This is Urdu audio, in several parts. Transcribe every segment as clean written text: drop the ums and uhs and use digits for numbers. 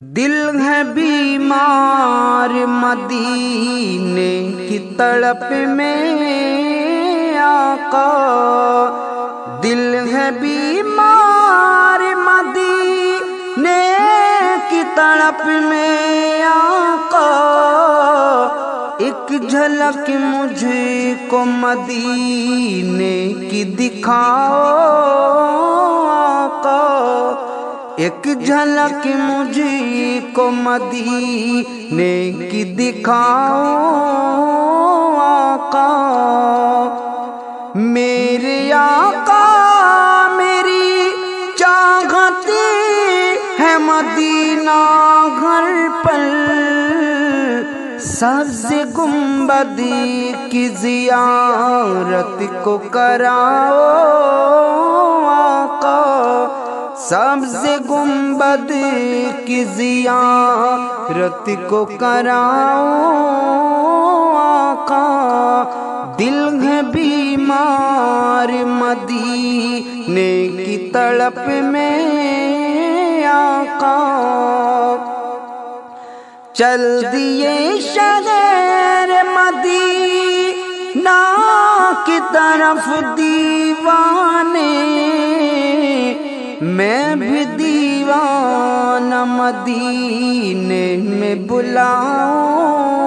دل ہے بیمار مدینے کی تڑپ میں آقا، دل ہے بیمار مدینے کی تڑپ میں آقا، ایک جھلک مجھ کو مدینے کی دکھاؤ آقا، ایک جھلک مجھ کو مدینے کی دکھاؤ آقا، میرے آقا میری چاہتی ہے مدینہ گھر پر، سبز گنبد کی زیارت کو کراؤ آقا، سبز گنبد کی زیارت کو کراؤ آقا، دل ہے بیمار مدینے کی تڑپ میں آقا، چل دیے شہر مدینہ کی طرف دیوانے، میں بھی دیوانہ مدینے میں بلاؤں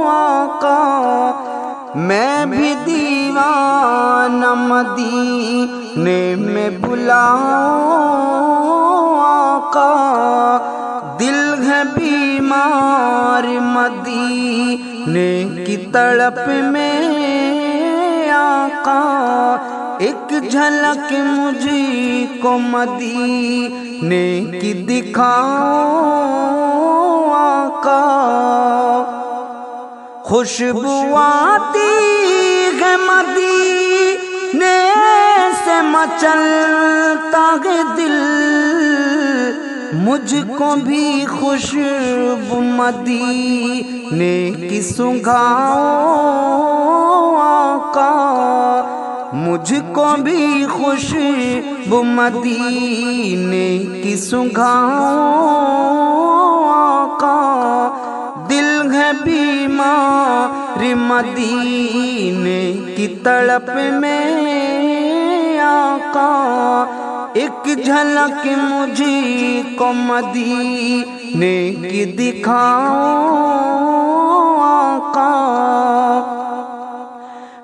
آقا، میں بھی دیوانہ مدینے میں بلاؤں آقا، دل ہے بیمار مدینے کی تڑپ میں آقا، ایک جھلک مجھ کو مدینے کی دکھاؤ آقا، خوشبو آتی ہے مدینے سے مچلتا ہے دل، مجھ کو بھی خوشبو مدینے کی سنگھاؤ آقا، مجھ کو بھی خوشبو مدینے کی سنگھاؤ آقا، دل ہے بیمار مدینے کی تڑپ میں آقا، ایک جھلک مجھ کو مدینے کی دکھاؤ آقا،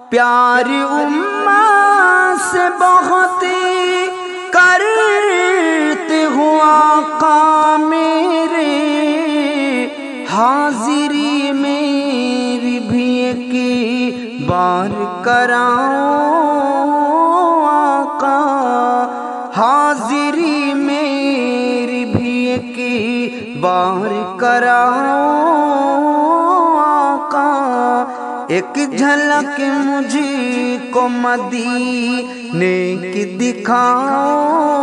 پیار امت سے بہت کرتے ہو آقا میرے، حاضری میری بھی ایک بار کراؤ آقا، حاضری میری بھی ایک بار کراؤ آقا، ایک جھلک مجھ کو مدینے کی دکھاؤ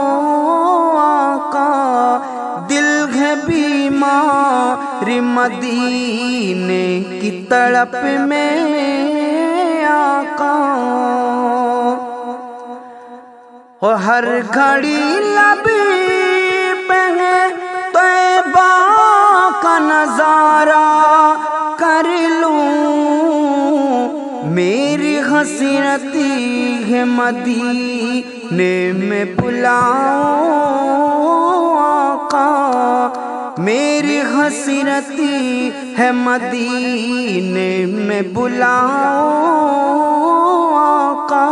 آقا، دل ہے بیمار مدینے کی تڑپ میں آقا، ہر گھڑی لب پہ طیبہ کا نظارہ کر لوں، میری حسرتی ہے مدینے میں بلاؤ آقا، میری حسرتی ہے مدینے میں بلاؤ آقا،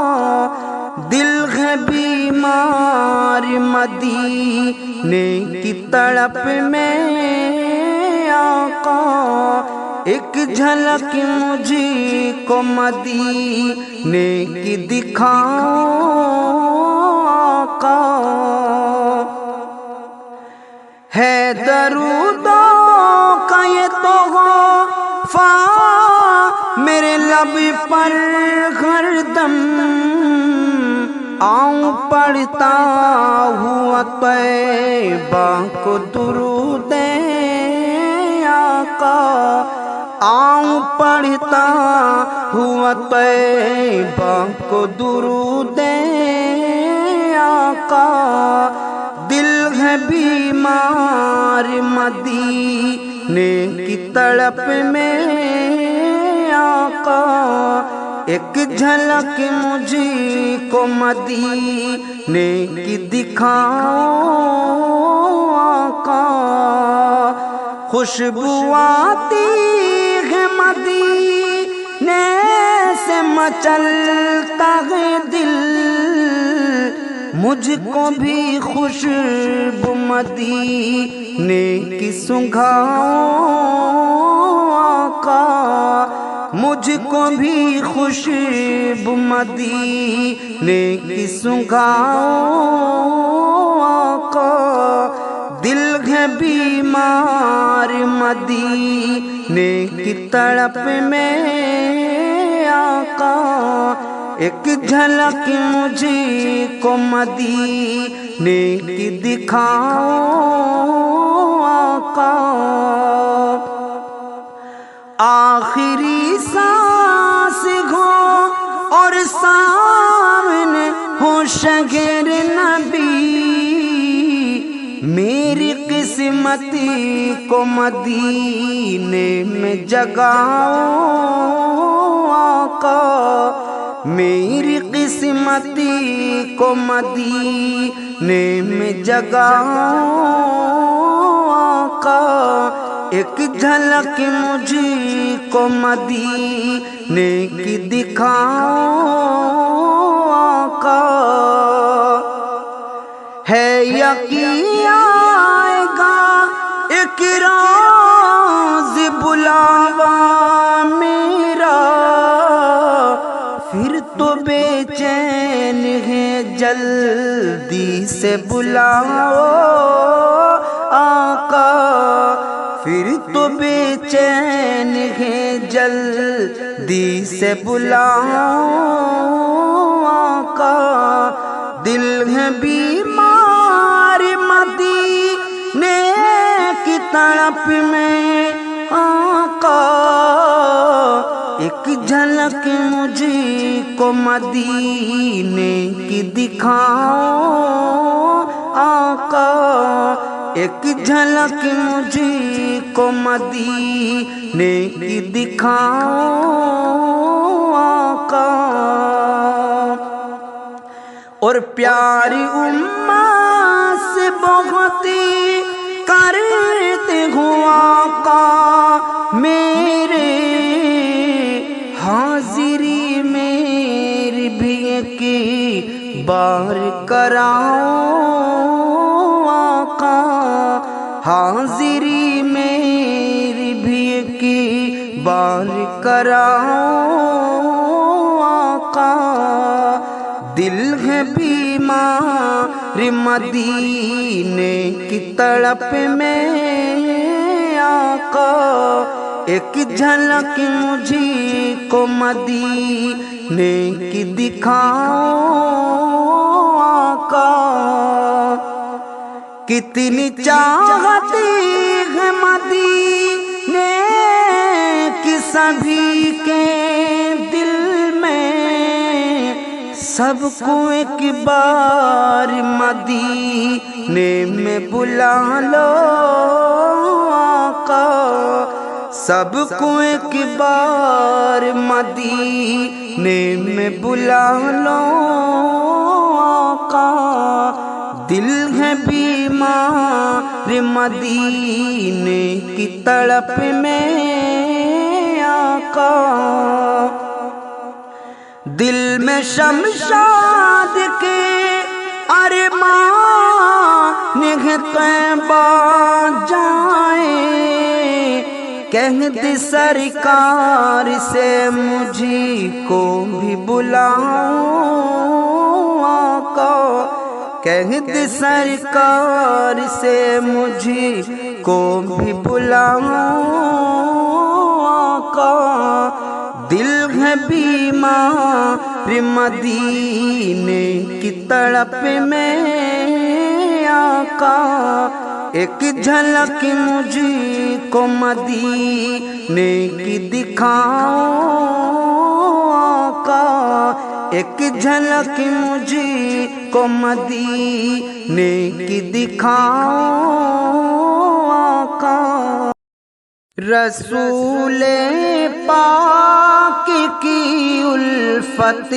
دل ہے بیمار مدینے کی تڑپ میں آقا، ایک جھلک مجھ کو مدینے کی دکھاؤ آقا، ہے درودوں کا یہ تحفہ میرے لب پر ہر دم، آؤں پڑھتا ہوا طیبہ کو درود آقا، آؤں پڑھتا ہوا طیبہ کو درود آقا، دل ہے بیمار مدینے کی تڑپ میں آقا، ایک جھلک مجھے کو مدینے کی دکھاؤ آقا، خوشبو آتی ہے مدینے سے مچلتا ہے دل، مجھ کو بھی خوشبو مدینے کی سنگھاؤ آقا، مجھ کو بھی خوشبو مدینے کی سنگھاؤ آقا، دل ہے بیمار مدینے کی تڑپ میں آقا، ایک جھلک مجھے کو مدینے کی دکھاؤ آقا، آخری سانس ہو اور سامنے ہو شگیر نبی، میری قسمتی کو مدینے میں جگاؤ آقا، میری قسمتی کو مدینے میں جگاؤ آقا، ایک جھلک مجھے کو مدینے کی دکھاؤ آقا، ہے یقین آئے گا ایک راز بلاوا میرا، پھر تو بے چین ہے جلدی سے بلاؤ آقا، پھر تو بے چین ہے جلدی سے بلاؤ آقا، دل ہے بیمار مدینے کی تڑپ میں آقا، ایک جھلک مجھے کو مدینے کی دکھاؤ آقا، ایک جھلک مجھے کو مدینے کی دکھاؤ آقا، اور پیاری امت سے بہت کرتے ہوں آقا میرے، حاضری میری بھی ایک بار کراؤ آقا، حاضری میری بھی ایک بار کراؤ آقا، دل ہے بیمار مدینے کی تڑپ میں آقا، ایک جھلک مجھے کو مدینے کی دکھاؤ آقا، کتنی چاہتی ہے مدینے کی سبھی کے دل میں، سب کو ایک بار مدینے میں بلا لو آقا، سب کو ایک بار مدینے میں بلا لو آقا، دل ہے بیمار مدینے کی تڑپ میں آقا، دل میں شمشاد کے ارمان ہے طیبہ جائیں، کہہ دے سرکار سے مجھے کو بھی بلاؤ آقا، کہہ دے سرکار سے مجھے کو بھی بلاؤ آقا، دل ہے بیمار مدینے کی تڑپ میں آقا، ایک جھلک مجھے کو مدینے کی دکھاؤ آقا، ایک جھلک مجھے کو مدینے کی دکھاؤں آقا، رسول پاک کی الفت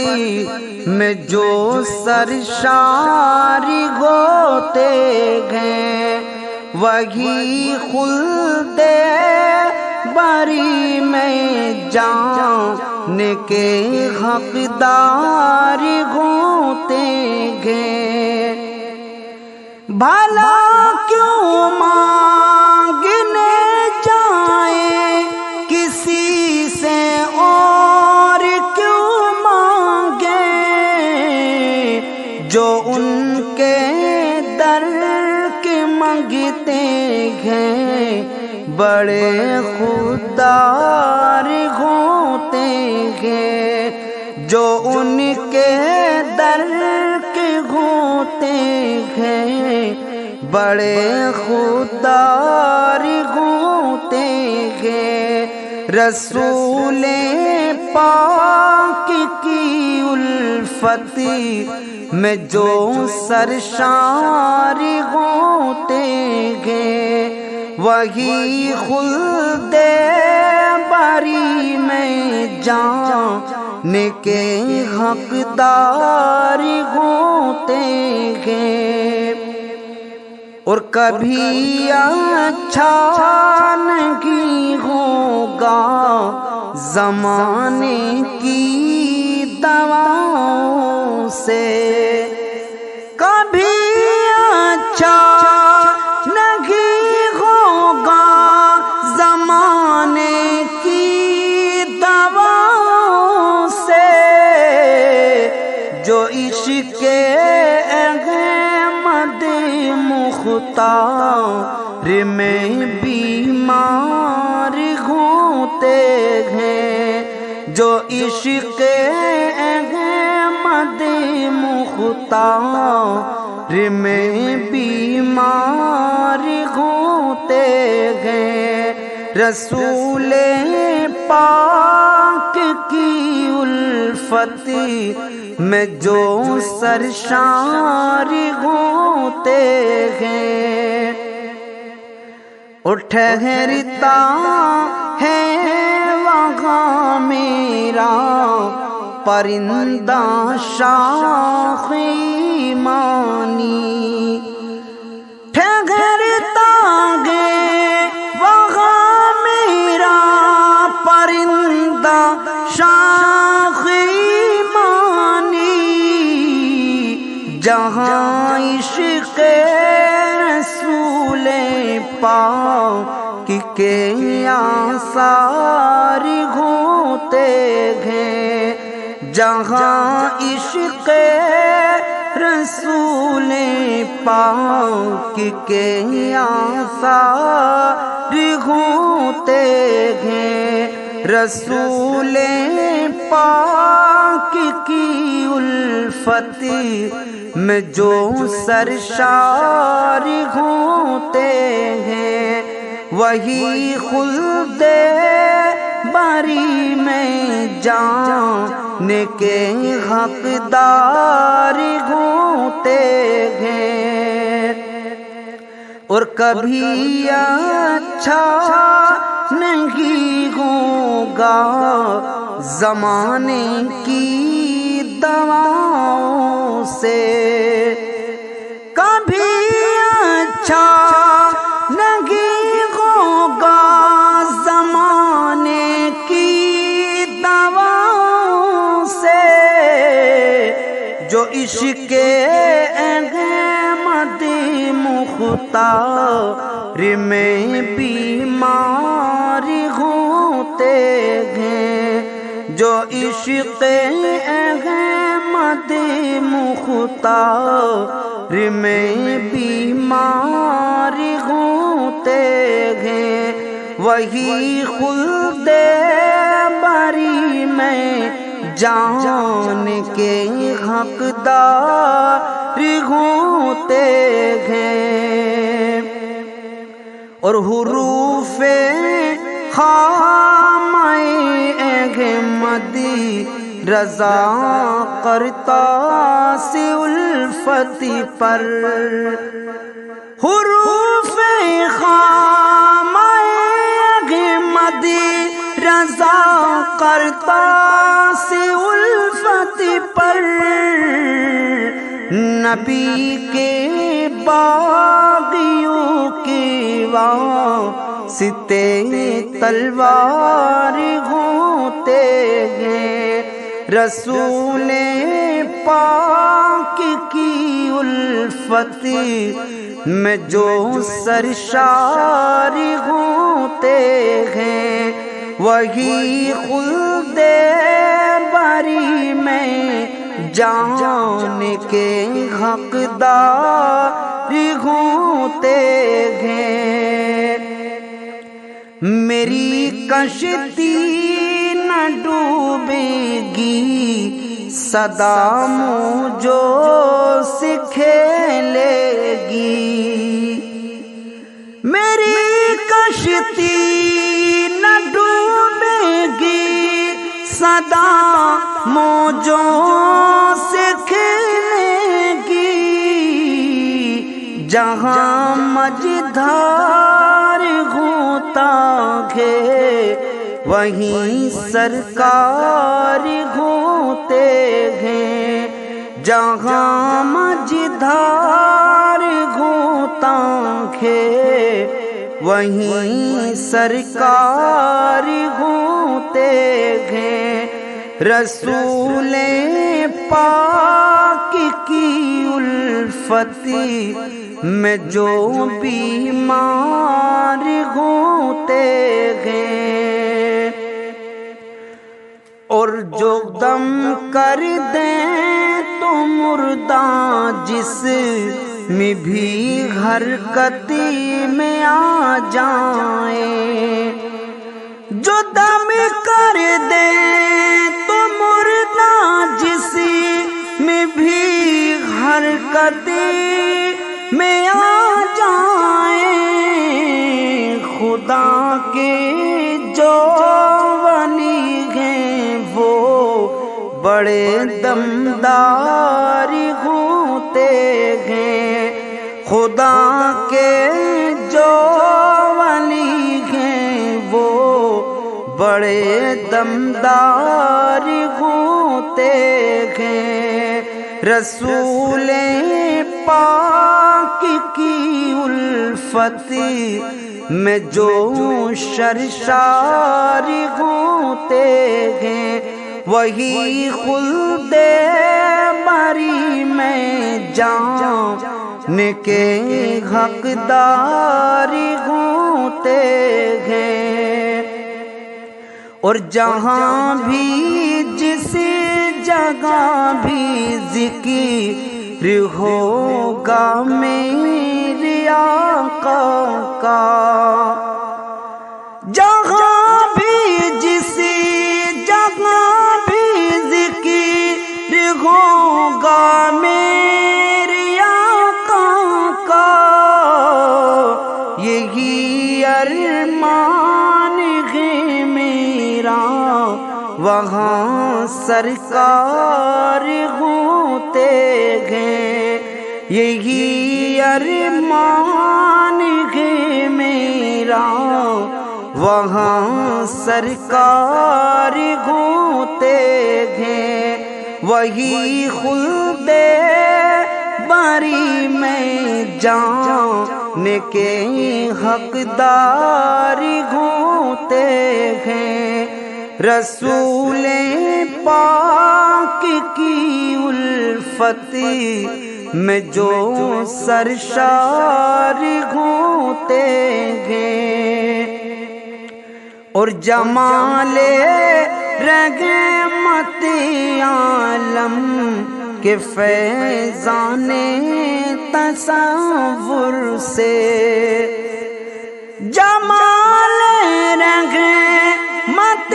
میں جو سرشار ہوتے گئے، وہی خلد بری میں جان کے حقدار ہوتے گئے۔ بھلا کیوں مانگنے جائیں کسی سے اور کیوں مانگیں، جو ان کے در کے مانگتے ہیں بڑے خوددار ہوتے ہیں، جو ان کے در کے ہوتے ہیں بڑے خوددار ہوتے ہیں۔ رسول پاک کی الفت میں جو سرشار ہوتے ہیں، وہی خلد بری میں جان کے حقدار ہوتے ہیں۔ اور کبھی اچھا نہیں ہوگا زمانے کی دواؤں سے، کبھی اچھا نہیں ہوگا زمانے کی دواؤں سے، جو عشق احمد مختار میں بیمار ہوتے ہیں، جو عشق احمد مختار میں بیمار ہوتے ہیں۔ رسول پاک کی الفت میں جو سرشار ہوتے ہیں، اور ٹھہرتا ہے وہاں میرا پرندہ شاخ ایمانی، ٹھہرتا ہے وہاں میرا پرندہ شاخ ایمانی، جہاں عشق رسول پاک کے آثار ہوتے ہیں، جہاں عشق رسول پاک کے آثار ہوتے ہیں۔ رسول پاک کی الفت میں جو سرشار ہوتے ہیں، وہی خلد بری میں جان کے حقدار ہوتے ہیں۔ اور کبھی اچھا نہیں ہوگا زمانے کی دواؤں سے، کبھی اچھا نہیں ہوگا زمانے کی دواؤں سے، جو عشق احمد مختار میں بیمار ہوتے ہیں، جو عشق احمد مختار میں بیمار ہوتے ہیں، وہی خلد بری میں جان کے حقدار ہوتے ہیں۔ اور حروف خامہ احمدی رضا کرتا سی الفت پر، حروف خام احمد رضا کرتا سی الفت پر، نبی کے باغیوں کے واسطے تلوار ہوتے ہیں، رسول پاک کی الفت میں جو سرشار ہوتے ہیں، وہی خلد بری میں جان کے حقدار ہوتے ہیں۔ میری کشتی نہ ڈوبے گی، صدا موجوں سے کھیلے گی، میری کشتی نہ ڈوبے گی، صدا موجوں سے کھیلے گی، جہاں مجدھار ہوتا ہے وہیں سرکار ہوتے ہیں، جہاں مجدھار ہوتا ہے وہیں سرکار ہوتے ہیں، رسول پاک کی الفت میں جو بیمار ہوتے ہیں، اور جو دم کر دیں تو مردہ جسم بھی حرکت میں آ جائیں، جو دم کر دیں تو مردہ جسم بھی حرکت میں آ جائیں، خدا کے جو ولی ہیں وہ بڑے دمدار ہوتے ہیں، خدا کے جو ولی ہیں وہ بڑے دمدار ہوتے ہیں، رسول پاک کی الفت میں جو سرشار ہوتے ہیں، وہی خلد بری میں جان کے حقدار ہوتے ہیں، اور جہاں بھی جس جگہ بھی ذکر ہوگا میرے آقا کا، جہاں بھی جس جگہ بھی ذکر ہوگا میرے آقا کا، یہی ارمان ہے میرا وہاں سرکار ہوتے ہیں، یہی ارمان ہے میرا وہاں سرکار ہوتے ہیں، وہی خلد باری میں جان کے حقدار ہوتے ہیں، رسول پاک کی الفت میں جو سرشار ہوتے ہیں، اور جمال رحمت عالم کے فیضان تصور سے، جمال رحمت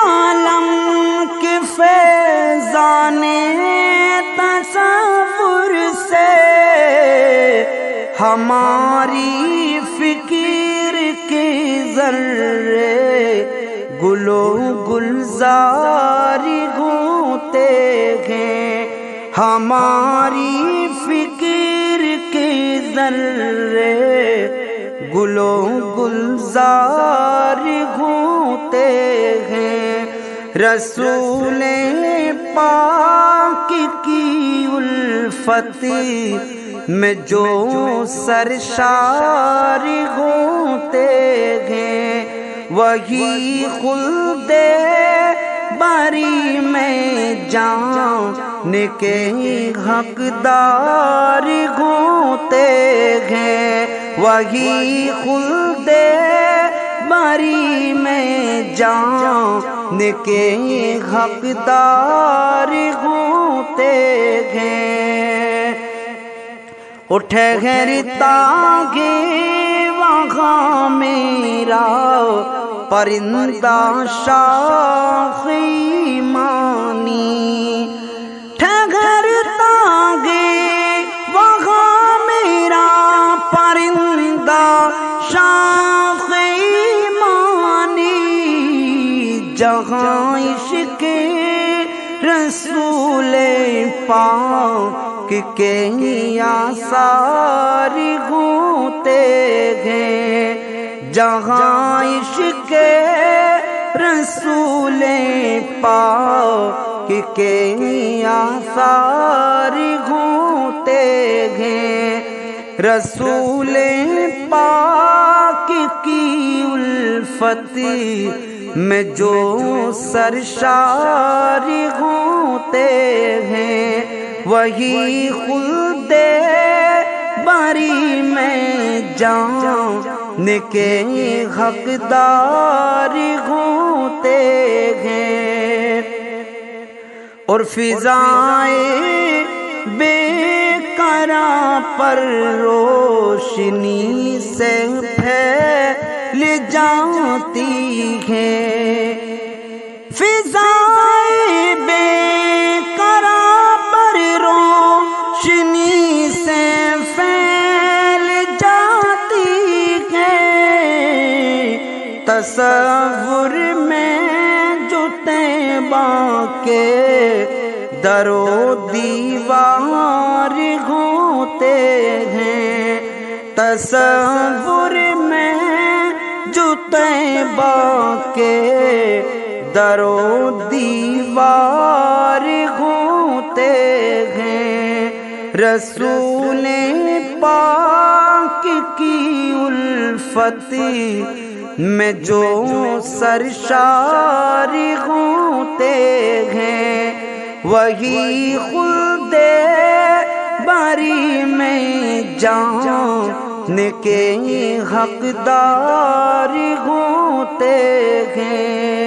عالم کے فیضان تصور سے، ہماری فکر کے ذرے گلو گلزار ہوتے ہیں، ہماری فکر کے ذرے گل و گلزار ہوتے ہیں، رسول پاک کی الفت میں جو سرشار ہوتے ہیں، وہی خلد باری میں جان کے حقدار ہوتے ہیں، وہی خلد باری میں جان کے حقدار ہوتے ہیں۔ اٹھے ٹھہرتا گے وہاں میرا پرندہ شاخ ایمانی، ٹھہرتا گے وہاں میرا پرندہ شاخ ایمانی، جہاں عشق رسول پاک کے آثار ہوتے ہیں، جہاں عشق رسول پاک کے آثار ہوتے ہیں، رسول پاک کی الفت میں جو سرشار ہوتے ہیں، وہی خلد باری میں جان کے حقدار ہوتے ہیں۔ اور فضائے بے قرار پر روشنی سے پھیل جاتی ہے، فضائے بے قرار پر روشنی سے پھیل جاتی ہے، تصور میں جو طیبہ کے در و دیوار ہوتے ہیں، تصور میں جو طیبہ کے در و دیوار ہوتے ہیں، رسول پاک کی الفت میں جو سرشار ہوتے ہیں، وہی خلد باری میں جان کے حقدار ہوتے ہیں۔